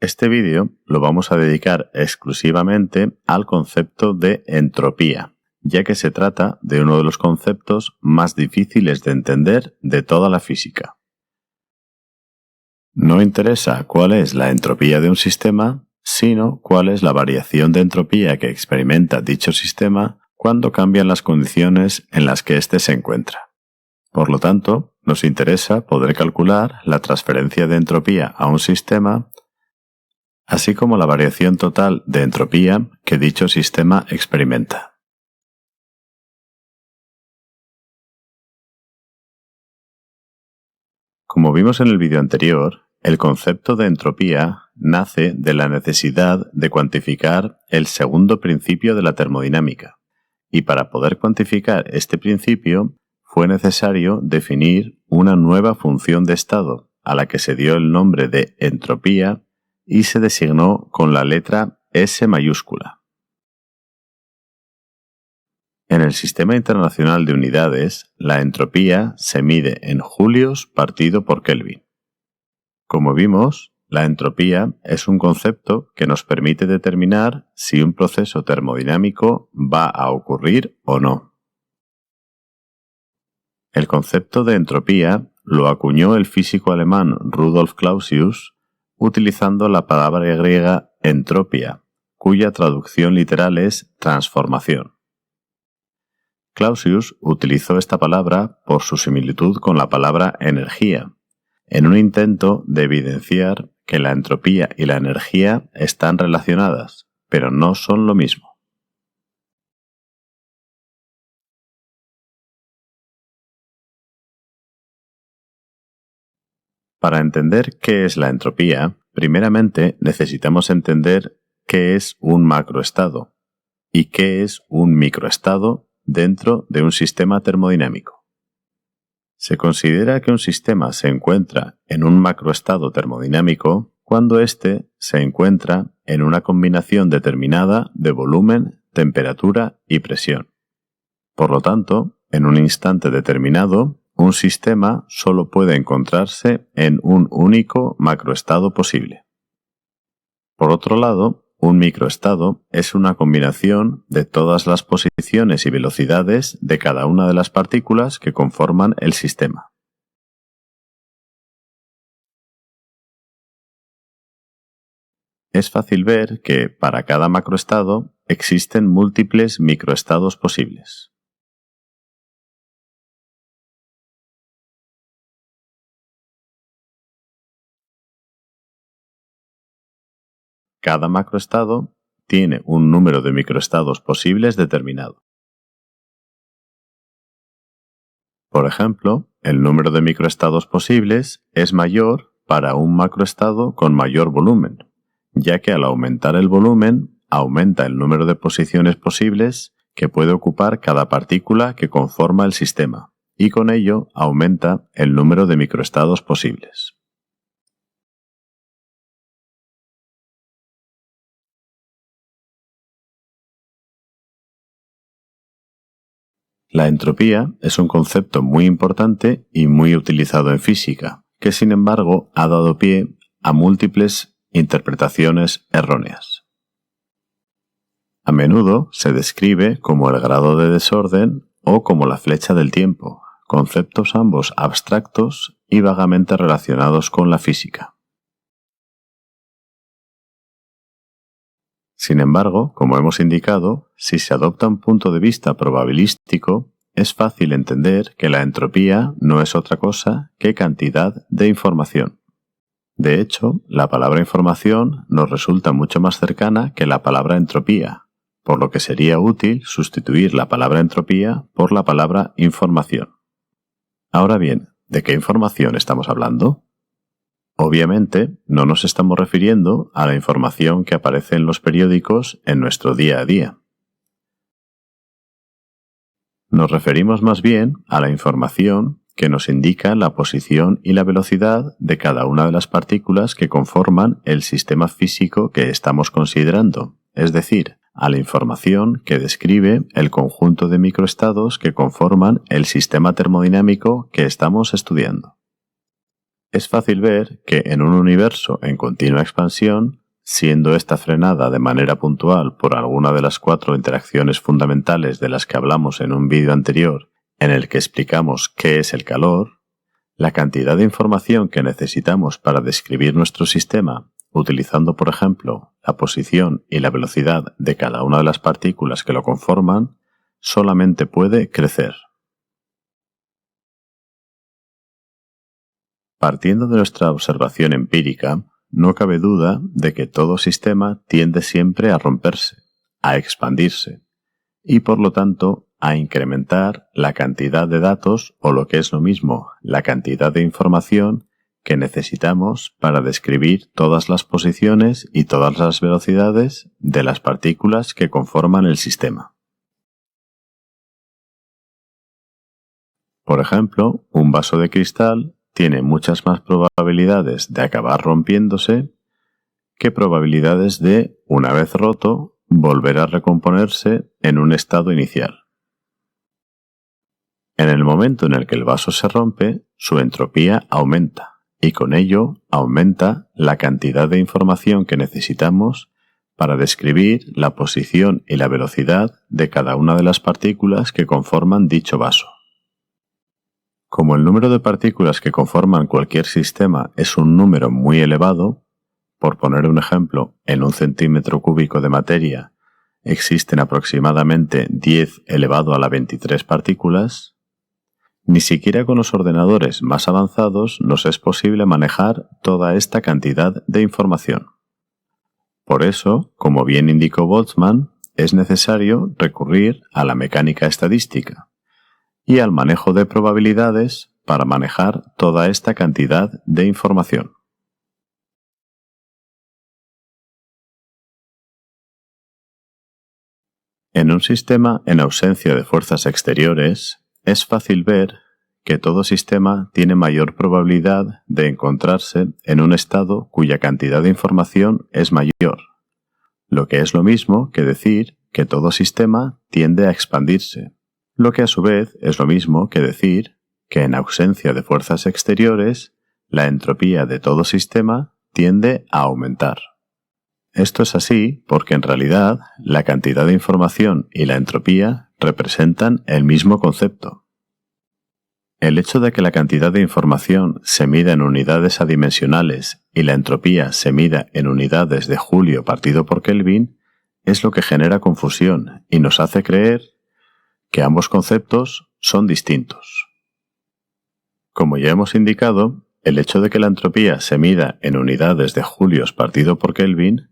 Este vídeo lo vamos a dedicar exclusivamente al concepto de entropía, ya que se trata de uno de los conceptos más difíciles de entender de toda la física. No interesa cuál es la entropía de un sistema, sino cuál es la variación de entropía que experimenta dicho sistema cuando cambian las condiciones en las que éste se encuentra. Por lo tanto, nos interesa poder calcular la transferencia de entropía a un sistema, así como la variación total de entropía que dicho sistema experimenta. Como vimos en el vídeo anterior, el concepto de entropía nace de la necesidad de cuantificar el segundo principio de la termodinámica, y para poder cuantificar este principio fue necesario definir una nueva función de estado, a la que se dio el nombre de entropía y se designó con la letra S mayúscula. En el Sistema Internacional de Unidades, la entropía se mide en julios partido por Kelvin. Como vimos, la entropía es un concepto que nos permite determinar si un proceso termodinámico va a ocurrir o no. El concepto de entropía lo acuñó el físico alemán Rudolf Clausius utilizando la palabra griega entropia, cuya traducción literal es transformación. Clausius utilizó esta palabra por su similitud con la palabra energía, en un intento de evidenciar que la entropía y la energía están relacionadas, pero no son lo mismo. Para entender qué es la entropía, primeramente necesitamos entender qué es un macroestado y qué es un microestado dentro de un sistema termodinámico. Se considera que un sistema se encuentra en un macroestado termodinámico cuando éste se encuentra en una combinación determinada de volumen, temperatura y presión. Por lo tanto, en un instante determinado, un sistema solo puede encontrarse en un único macroestado posible. Por otro lado, un microestado es una combinación de todas las posiciones y velocidades de cada una de las partículas que conforman el sistema. Es fácil ver que, para cada macroestado, existen múltiples microestados posibles. Cada macroestado tiene un número de microestados posibles determinado. Por ejemplo, el número de microestados posibles es mayor para un macroestado con mayor volumen, ya que al aumentar el volumen, aumenta el número de posiciones posibles que puede ocupar cada partícula que conforma el sistema, y con ello aumenta el número de microestados posibles. La entropía es un concepto muy importante y muy utilizado en física, que sin embargo ha dado pie a múltiples interpretaciones erróneas. A menudo se describe como el grado de desorden o como la flecha del tiempo, conceptos ambos abstractos y vagamente relacionados con la física. Sin embargo, como hemos indicado, si se adopta un punto de vista probabilístico, es fácil entender que la entropía no es otra cosa que cantidad de información. De hecho, la palabra información nos resulta mucho más cercana que la palabra entropía, por lo que sería útil sustituir la palabra entropía por la palabra información. Ahora bien, ¿de qué información estamos hablando? Obviamente, no nos estamos refiriendo a la información que aparece en los periódicos en nuestro día a día. Nos referimos más bien a la información que nos indica la posición y la velocidad de cada una de las partículas que conforman el sistema físico que estamos considerando, es decir, a la información que describe el conjunto de microestados que conforman el sistema termodinámico que estamos estudiando. es fácil ver que en un universo en continua expansión, siendo esta frenada de manera puntual por alguna de las 4 interacciones fundamentales de las que hablamos en un vídeo anterior en el que explicamos qué es el calor, la cantidad de información que necesitamos para describir nuestro sistema, utilizando por ejemplo la posición y la velocidad de cada una de las partículas que lo conforman, solamente puede crecer. Partiendo de nuestra observación empírica, no cabe duda de que todo sistema tiende siempre a romperse, a expandirse, y por lo tanto a incrementar la cantidad de datos o lo que es lo mismo, la cantidad de información que necesitamos para describir todas las posiciones y todas las velocidades de las partículas que conforman el sistema. Por ejemplo, un vaso de cristal tiene muchas más probabilidades de acabar rompiéndose que probabilidades de, una vez roto, volver a recomponerse en un estado inicial. En el momento en el que el vaso se rompe, su entropía aumenta, y con ello aumenta la cantidad de información que necesitamos para describir la posición y la velocidad de cada una de las partículas que conforman dicho vaso. Como el número de partículas que conforman cualquier sistema es un número muy elevado, por poner un ejemplo, en un centímetro cúbico de materia existen aproximadamente 10 elevado a la 23 partículas, ni siquiera con los ordenadores más avanzados nos es posible manejar toda esta cantidad de información. Por eso, como bien indicó Boltzmann, es necesario recurrir a la mecánica estadística y al manejo de probabilidades para manejar toda esta cantidad de información. En un sistema en ausencia de fuerzas exteriores, es fácil ver que todo sistema tiene mayor probabilidad de encontrarse en un estado cuya cantidad de información es mayor, lo que es lo mismo que decir que todo sistema tiende a expandirse, lo que a su vez es lo mismo que decir que en ausencia de fuerzas exteriores, la entropía de todo sistema tiende a aumentar. Esto es así porque en realidad la cantidad de información y la entropía representan el mismo concepto. El hecho de que la cantidad de información se mida en unidades adimensionales y la entropía se mida en unidades de Julio partido por Kelvin es lo que genera confusión y nos hace creer que ambos conceptos son distintos. Como ya hemos indicado, el hecho de que la entropía se mida en unidades de julios partido por Kelvin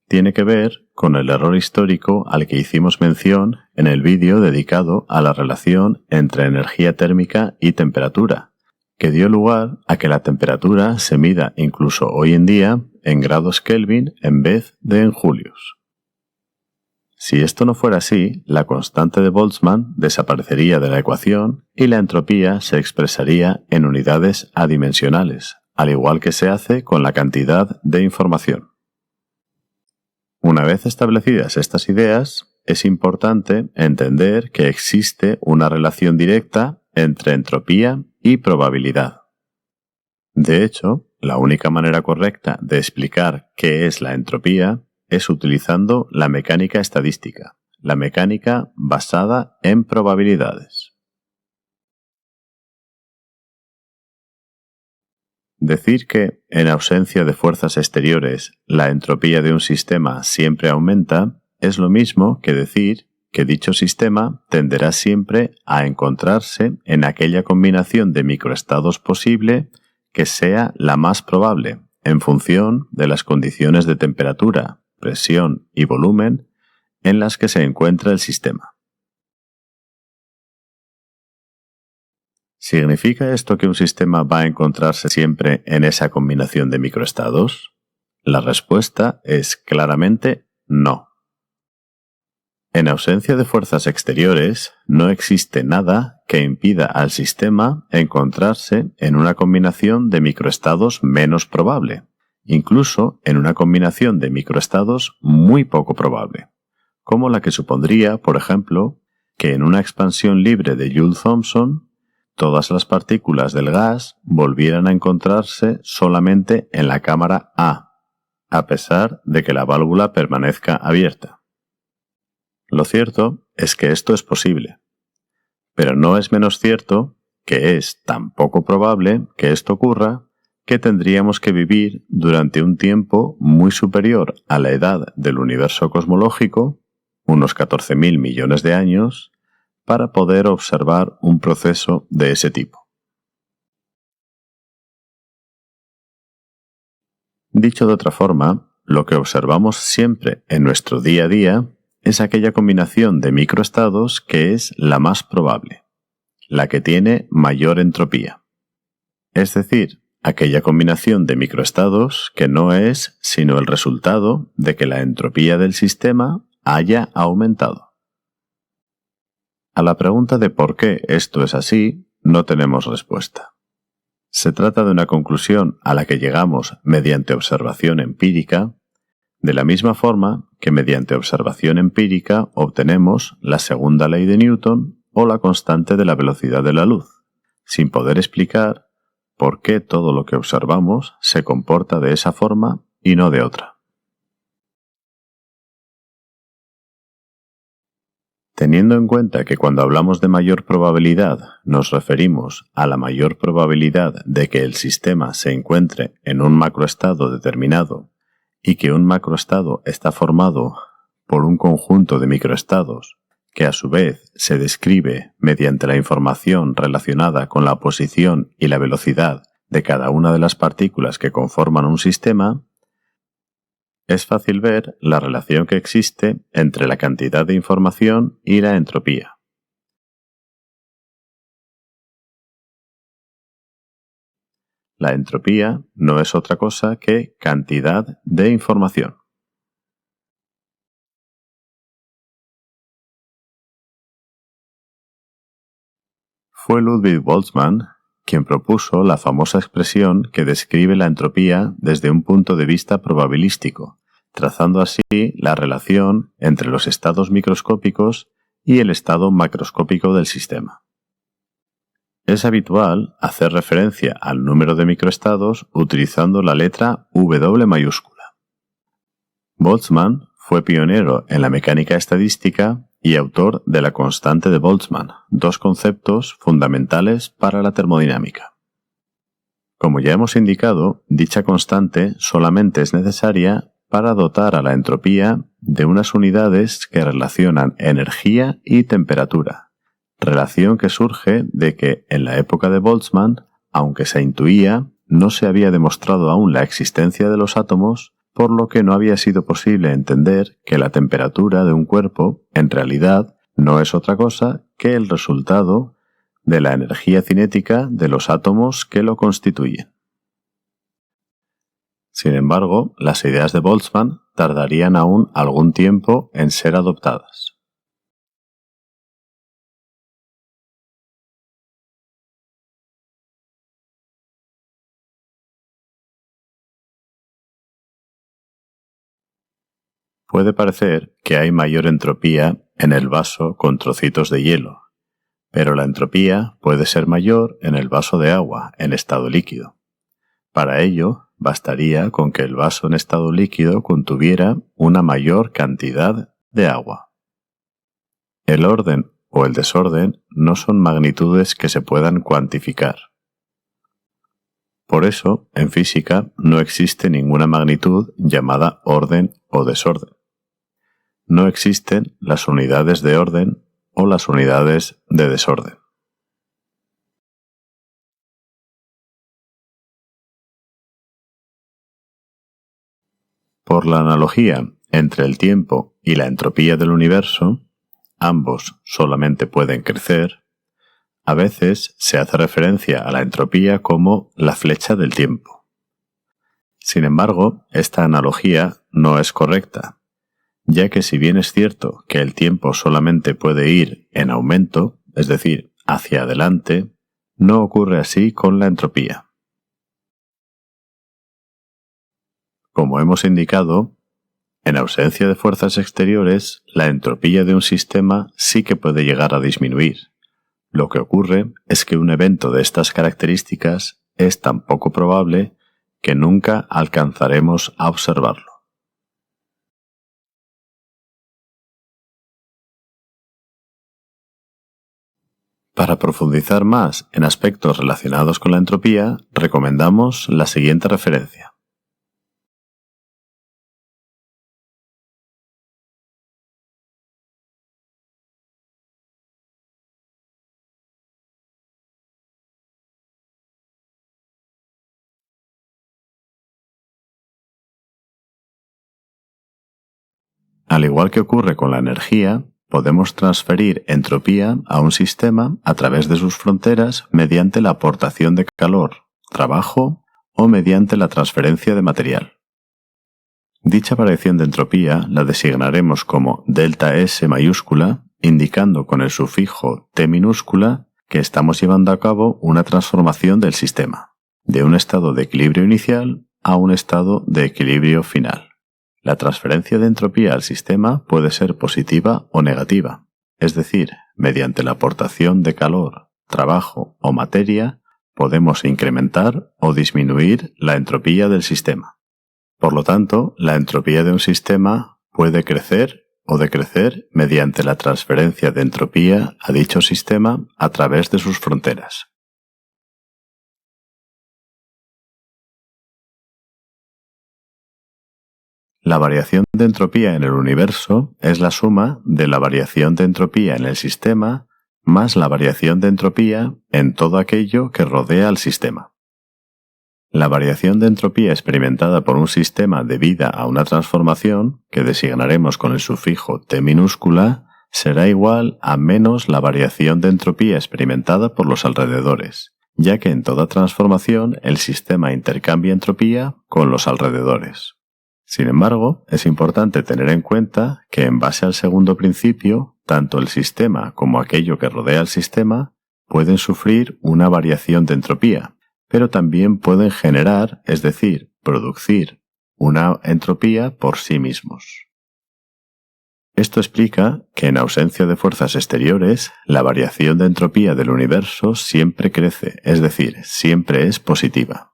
tiene que ver con el error histórico al que hicimos mención en el vídeo dedicado a la relación entre energía térmica y temperatura, que dio lugar a que la temperatura se mida incluso hoy en día en grados Kelvin en vez de en julios. Si esto no fuera así, la constante de Boltzmann desaparecería de la ecuación y la entropía se expresaría en unidades adimensionales, al igual que se hace con la cantidad de información. Una vez establecidas estas ideas, es importante entender que existe una relación directa entre entropía y probabilidad. De hecho, la única manera correcta de explicar qué es la entropía es utilizando la mecánica estadística, la mecánica basada en probabilidades. Decir que, en ausencia de fuerzas exteriores, la entropía de un sistema siempre aumenta es lo mismo que decir que dicho sistema tenderá siempre a encontrarse en aquella combinación de microestados posible que sea la más probable, en función de las condiciones de temperatura, presión y volumen en las que se encuentra el sistema. ¿Significa esto que un sistema va a encontrarse siempre en esa combinación de microestados? La respuesta es claramente no. En ausencia de fuerzas exteriores, no existe nada que impida al sistema encontrarse en una combinación de microestados menos probable, incluso en una combinación de microestados muy poco probable, como la que supondría, por ejemplo, que en una expansión libre de Joule-Thomson todas las partículas del gas volvieran a encontrarse solamente en la cámara A pesar de que la válvula permanezca abierta. Lo cierto es que esto es posible, pero no es menos cierto que es tan poco probable que esto ocurra que tendríamos que vivir durante un tiempo muy superior a la edad del universo cosmológico, unos 14.000 millones de años, para poder observar un proceso de ese tipo. Dicho de otra forma, lo que observamos siempre en nuestro día a día es aquella combinación de microestados que es la más probable, la que tiene mayor entropía. Es decir, aquella combinación de microestados que no es sino el resultado de que la entropía del sistema haya aumentado. A la pregunta de por qué esto es así, no tenemos respuesta. Se trata de una conclusión a la que llegamos mediante observación empírica, de la misma forma que mediante observación empírica obtenemos la segunda ley de Newton o la constante de la velocidad de la luz, sin poder explicar por qué todo lo que observamos se comporta de esa forma y no de otra. Teniendo en cuenta que cuando hablamos de mayor probabilidad nos referimos a la mayor probabilidad de que el sistema se encuentre en un macroestado determinado y que un macroestado está formado por un conjunto de microestados que a su vez se describe mediante la información relacionada con la posición y la velocidad de cada una de las partículas que conforman un sistema, es fácil ver la relación que existe entre la cantidad de información y la entropía. La entropía no es otra cosa que cantidad de información. Fue Ludwig Boltzmann quien propuso la famosa expresión que describe la entropía desde un punto de vista probabilístico, trazando así la relación entre los estados microscópicos y el estado macroscópico del sistema. Es habitual hacer referencia al número de microestados utilizando la letra W mayúscula. Boltzmann fue pionero en la mecánica estadística y autor de la constante de Boltzmann, dos conceptos fundamentales para la termodinámica. Como ya hemos indicado, dicha constante solamente es necesaria para dotar a la entropía de unas unidades que relacionan energía y temperatura, relación que surge de que en la época de Boltzmann, aunque se intuía, no se había demostrado aún la existencia de los átomos, por lo que no había sido posible entender que la temperatura de un cuerpo, en realidad, no es otra cosa que el resultado de la energía cinética de los átomos que lo constituyen. Sin embargo, las ideas de Boltzmann tardarían aún algún tiempo en ser adoptadas. Puede parecer que hay mayor entropía en el vaso con trocitos de hielo, pero la entropía puede ser mayor en el vaso de agua en estado líquido. Para ello, bastaría con que el vaso en estado líquido contuviera una mayor cantidad de agua. El orden o el desorden no son magnitudes que se puedan cuantificar. Por eso, en física no existe ninguna magnitud llamada orden o desorden. No existen las unidades de orden o las unidades de desorden. Por la analogía entre el tiempo y la entropía del universo, ambos solamente pueden crecer, a veces se hace referencia a la entropía como la flecha del tiempo. Sin embargo, esta analogía no es correcta, ya que si bien es cierto que el tiempo solamente puede ir en aumento, es decir, hacia adelante, no ocurre así con la entropía. Como hemos indicado, en ausencia de fuerzas exteriores, la entropía de un sistema sí que puede llegar a disminuir, Lo que ocurre es que un evento de estas características es tan poco probable que nunca alcanzaremos a observarlo. Para profundizar más en aspectos relacionados con la entropía, recomendamos la siguiente referencia. Al igual que ocurre con la energía, podemos transferir entropía a un sistema a través de sus fronteras mediante la aportación de calor, trabajo o mediante la transferencia de material. Dicha variación de entropía la designaremos como delta S mayúscula, indicando con el sufijo T minúscula que estamos llevando a cabo una transformación del sistema, de un estado de equilibrio inicial a un estado de equilibrio final. La transferencia de entropía al sistema puede ser positiva o negativa, es decir, mediante la aportación de calor, trabajo o materia, podemos incrementar o disminuir la entropía del sistema. Por lo tanto, la entropía de un sistema puede crecer o decrecer mediante la transferencia de entropía a dicho sistema a través de sus fronteras. La variación de entropía en el universo es la suma de la variación de entropía en el sistema más la variación de entropía en todo aquello que rodea al sistema. La variación de entropía experimentada por un sistema debida a una transformación, que designaremos con el sufijo T minúscula, será igual a menos la variación de entropía experimentada por los alrededores, ya que en toda transformación el sistema intercambia entropía con los alrededores. Sin embargo, es importante tener en cuenta que en base al segundo principio, tanto el sistema como aquello que rodea al sistema pueden sufrir una variación de entropía, pero también pueden generar, es decir, producir, una entropía por sí mismos. Esto explica que en ausencia de fuerzas exteriores, la variación de entropía del universo siempre crece, es decir, siempre es positiva.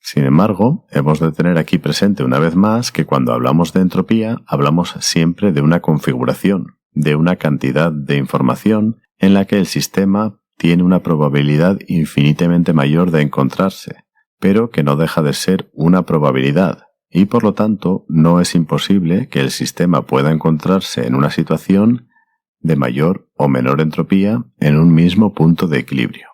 Sin embargo, hemos de tener aquí presente una vez más que cuando hablamos de entropía, hablamos siempre de una configuración, de una cantidad de información en la que el sistema tiene una probabilidad infinitamente mayor de encontrarse, pero que no deja de ser una probabilidad, y por lo tanto no es imposible que el sistema pueda encontrarse en una situación de mayor o menor entropía en un mismo punto de equilibrio.